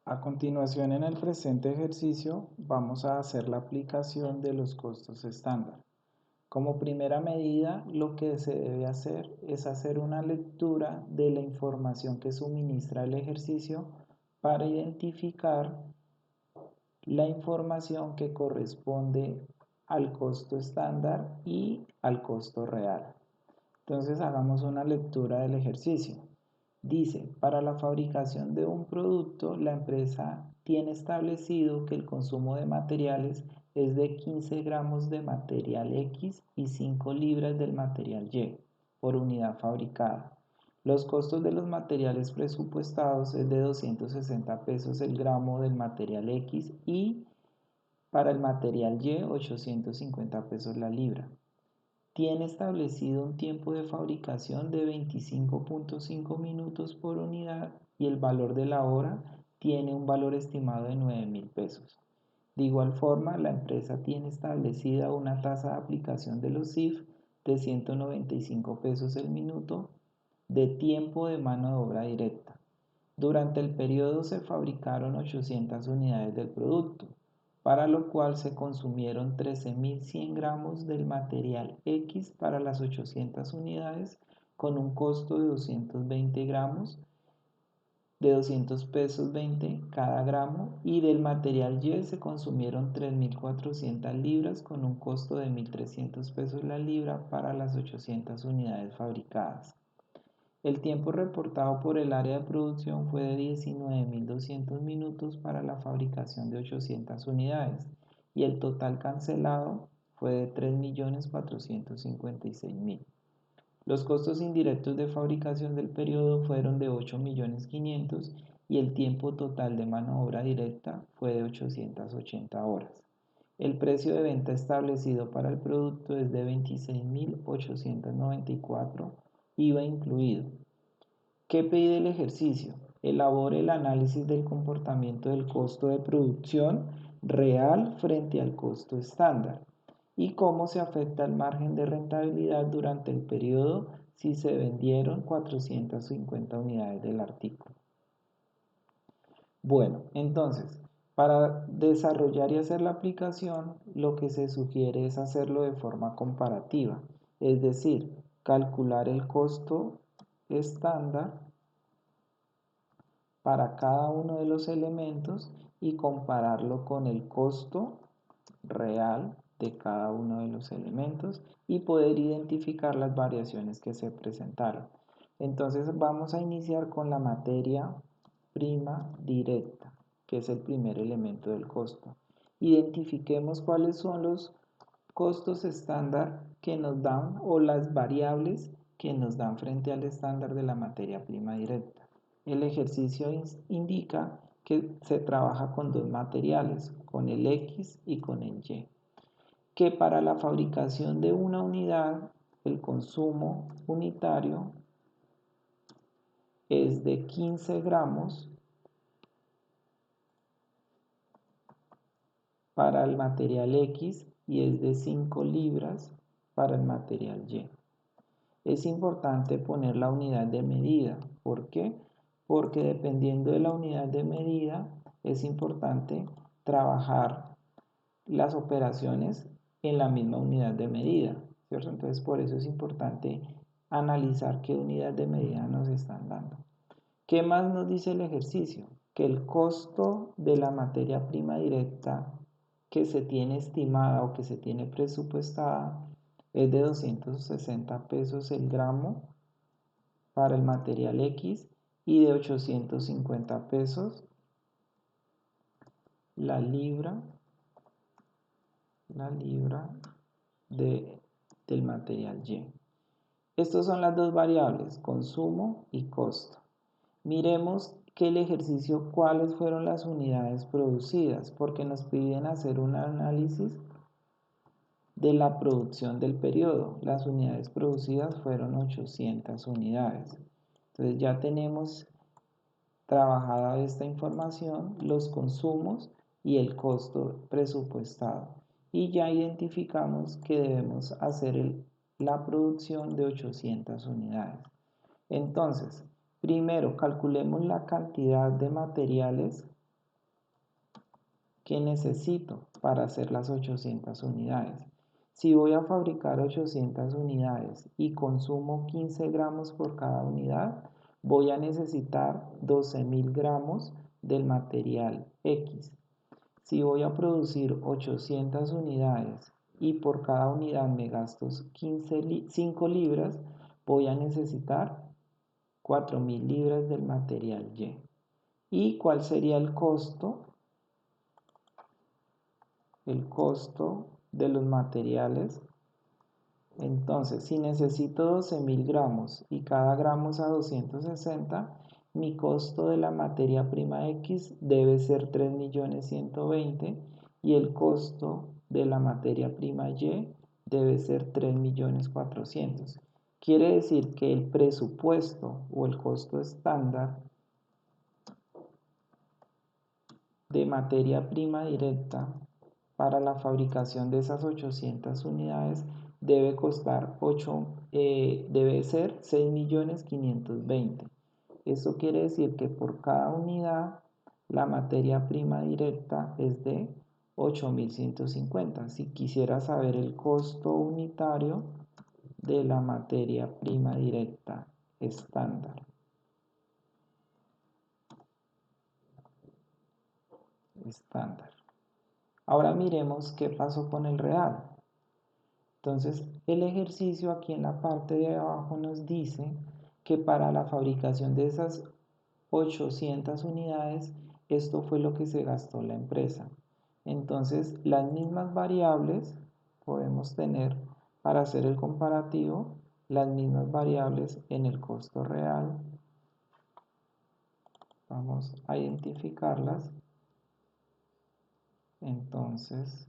A continuación, en el presente ejercicio, vamos a hacer la aplicación de los costos estándar. Como primera medida, lo que se debe hacer es hacer una lectura de la información que suministra el ejercicio para identificar la información que corresponde al costo estándar y al costo real. Entonces, hagamos una lectura del ejercicio. Dice, para la fabricación de un producto, la empresa tiene establecido que el consumo de materiales es de 15 gramos de material X y 5 libras del material Y por unidad fabricada. Los costos de los materiales presupuestados es de 260 pesos el gramo del material X y para el material Y 850 pesos la libra. Tiene establecido un tiempo de fabricación de 25.5 minutos por unidad y el valor de la hora tiene un valor estimado de 9.000 pesos. De igual forma, la empresa tiene establecida una tasa de aplicación de los CIF de 195 pesos el minuto de tiempo de mano de obra directa. Durante el periodo se fabricaron 800 unidades del producto, para lo cual se consumieron 13.100 gramos del material X para las 800 unidades con un costo de 220 gramos de 200 pesos 20 cada gramo y del material Y se consumieron 3.400 libras con un costo de 1.300 pesos la libra para las 800 unidades fabricadas. El tiempo reportado por el área de producción fue de 19.200 minutos para la fabricación de 800 unidades y el total cancelado fue de 3.456.000. Los costos indirectos de fabricación del periodo fueron de 8.500.000 y el tiempo total de mano de obra directa fue de 880 horas. El precio de venta establecido para el producto es de 26.894, IVA incluido. ¿Qué pide el ejercicio? Elabore el análisis del comportamiento del costo de producción real frente al costo estándar y cómo se afecta el margen de rentabilidad durante el periodo si se vendieron 450 unidades del artículo. Bueno, entonces, para desarrollar y hacer la aplicación, lo que se sugiere es hacerlo de forma comparativa, es decir, calcular el costo estándar para cada uno de los elementos y compararlo con el costo real de cada uno de los elementos y poder identificar las variaciones que se presentaron. Entonces vamos a iniciar con la materia prima directa, que es el primer elemento del costo. Identifiquemos cuáles son los costos estándar que nos dan o las variables que nos dan frente al estándar de la materia prima directa. El ejercicio indica que se trabaja con dos materiales, con el X y con el Y, que para la fabricación de una unidad el consumo unitario es de 15 gramos para el material X y es de 5 libras para el material Y. Es importante poner la unidad de medida. ¿Por qué? Porque dependiendo de la unidad de medida es importante trabajar las operaciones en la misma unidad de medida, ¿cierto? Entonces por eso es importante analizar qué unidad de medida nos están dando. ¿Qué más nos dice el ejercicio? Que el costo de la materia prima directa que se tiene estimada o que se tiene presupuestada es de 260 pesos el gramo para el material X y de 850 pesos la libra del material Y. Estas son las dos variables, consumo y costo. Miremos que el ejercicio cuáles fueron las unidades producidas, porque nos piden hacer un análisis de la producción del periodo. Las unidades producidas fueron 800 unidades. Entonces ya tenemos trabajada esta información, los consumos y el costo presupuestado. Y ya identificamos que debemos hacer la producción de 800 unidades. Entonces, primero calculemos la cantidad de materiales que necesito para hacer las 800 unidades. Si voy a fabricar 800 unidades y consumo 15 gramos por cada unidad, voy a necesitar 12.000 gramos del material X. Si voy a producir 800 unidades y por cada unidad me gasto 5 libras, voy a necesitar 4.000 libras del material Y. ¿Y cuál sería el costo? El costo de los materiales. Entonces, si necesito 12.000 gramos y cada gramo es a 260, mi costo de la materia prima X debe ser 3.120.000 y el costo de la materia prima Y debe ser 3.400.000. Quiere decir que el presupuesto o el costo estándar de materia prima directa para la fabricación de esas 800 unidades debe costar debe ser 6.520.000. Eso quiere decir que por cada unidad la materia prima directa es de 8.150. Si quisiera saber el costo unitario de la materia prima directa estándar. Ahora miremos qué pasó con el real. Entonces, el ejercicio aquí en la parte de abajo nos dice que para la fabricación de esas 800 unidades, esto fue lo que se gastó la empresa. Entonces, las mismas variables podemos tener para hacer el comparativo, las mismas variables en el costo real. Vamos a identificarlas. Entonces,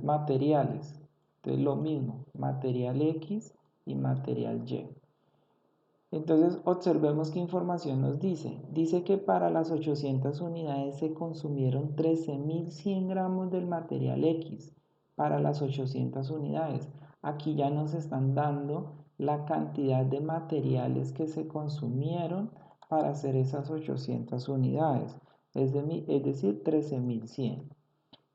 materiales. Entonces, lo mismo, material X y material Y. Entonces, observemos qué información nos dice. Dice que para las 800 unidades se consumieron 13.100 gramos del material X para las 800 unidades. Aquí ya nos están dando la cantidad de materiales que se consumieron para hacer esas 800 unidades, es decir, 13.100.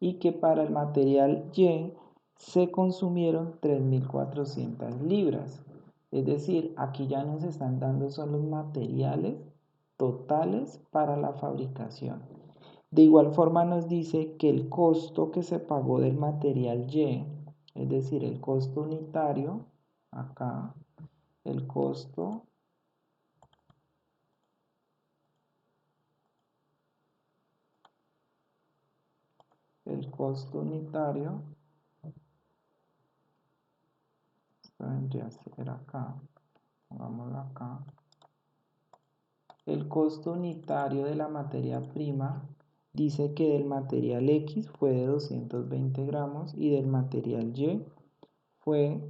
Y que para el material Y se consumieron 3.400 libras. Es decir, aquí ya nos están dando son los materiales totales para la fabricación. De igual forma nos dice que el costo que se pagó del material Y, es decir, el costo unitario, acá, el costo unitario, esto vendría a ser acá, pongámoslo acá. El costo unitario de la materia prima dice que del material X fue de 220 gramos y del material Y fue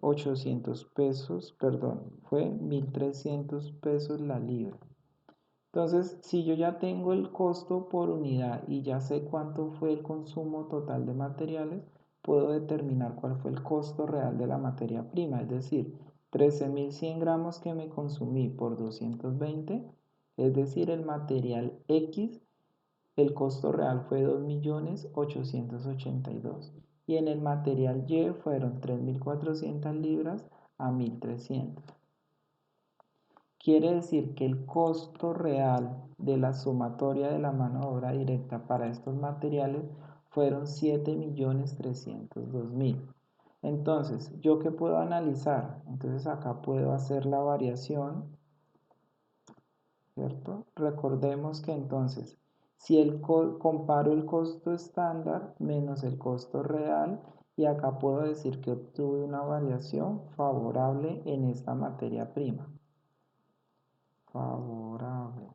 800 pesos, perdón, fue 1.300 pesos la libra. Entonces, si yo ya tengo el costo por unidad y ya sé cuánto fue el consumo total de materiales, puedo determinar cuál fue el costo real de la materia prima, es decir, 13.100 gramos que me consumí por 220, es decir, el material X, el costo real fue 2.882.000 y en el material Y fueron 3.400 libras a 1.300. Quiere decir que el costo real de la sumatoria de la mano de obra directa para estos materiales fueron 7.302.000. Entonces, ¿yo qué puedo analizar? Entonces acá puedo hacer la variación, ¿cierto? Recordemos que entonces, si comparo el costo estándar menos el costo real, y acá puedo decir que obtuve una variación favorable en esta materia prima. Favorable.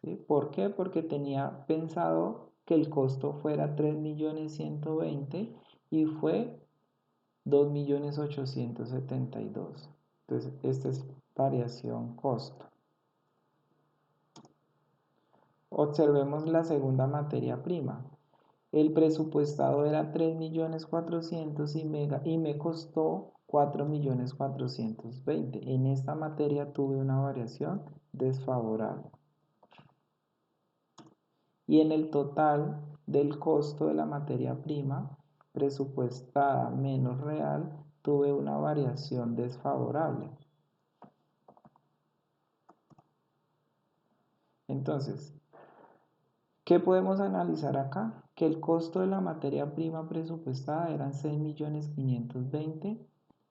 ¿Sí? ¿Por qué? Porque tenía pensado que el costo fuera 3.120.000 y fue 2.872.000. Entonces, esta es variación costo. Observemos la segunda materia prima. El presupuestado era 3.400.000 y me costó 4.420.000. En esta materia tuve una variación desfavorable. Y en el total del costo de la materia prima presupuestada menos real, tuve una variación desfavorable. Entonces, ¿qué podemos analizar acá? Que el costo de la materia prima presupuestada eran 6.520.000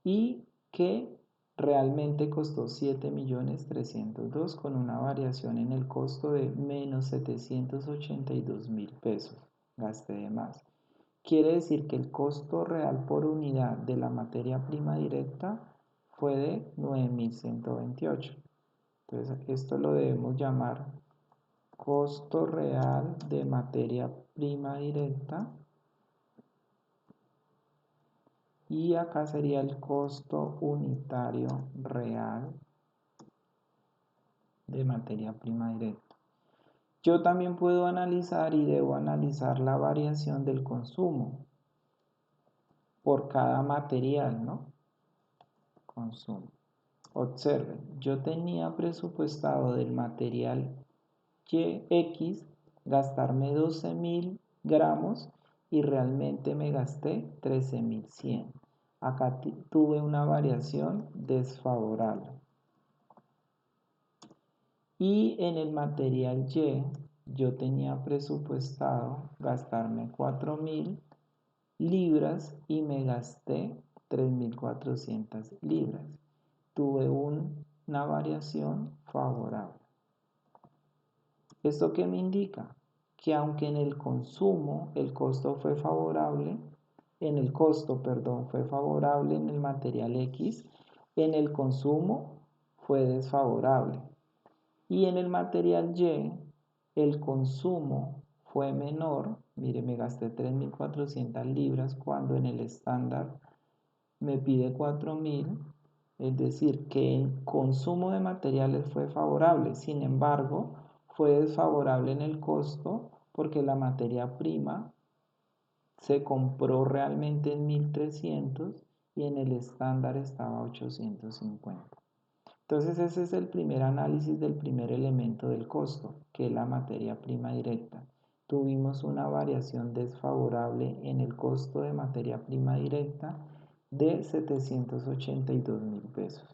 y que realmente costó 7.302.000 con una variación en el costo de menos 782.000 pesos. Gasté de más. Quiere decir que el costo real por unidad de la materia prima directa fue de 9.128. Entonces, esto lo debemos llamar costo real de materia prima directa. Y acá sería el costo unitario real de materia prima directa. Yo también puedo analizar y debo analizar la variación del consumo por cada material, ¿no? Consumo. Observen, yo tenía presupuestado del material X gastarme 12.000 gramos y realmente me gasté 13.100. Acá tuve una variación desfavorable. Y en el material Y yo tenía presupuestado gastarme 4.000 libras y me gasté 3.400 libras. Tuve una variación favorable. ¿Esto qué me indica? Que aunque en el consumo el costo fue favorable, en el costo, perdón, fue favorable en el material X, en el consumo fue desfavorable. Y en el material Y, el consumo fue menor. Mire, me gasté 3.400 libras cuando en el estándar me pide 4.000. Es decir, que el consumo de materiales fue favorable. Sin embargo, fue desfavorable en el costo porque la materia prima se compró realmente en 1.300 y en el estándar estaba a 850. Entonces ese es el primer análisis del primer elemento del costo, que es la materia prima directa. Tuvimos una variación desfavorable en el costo de materia prima directa de 782.000 pesos.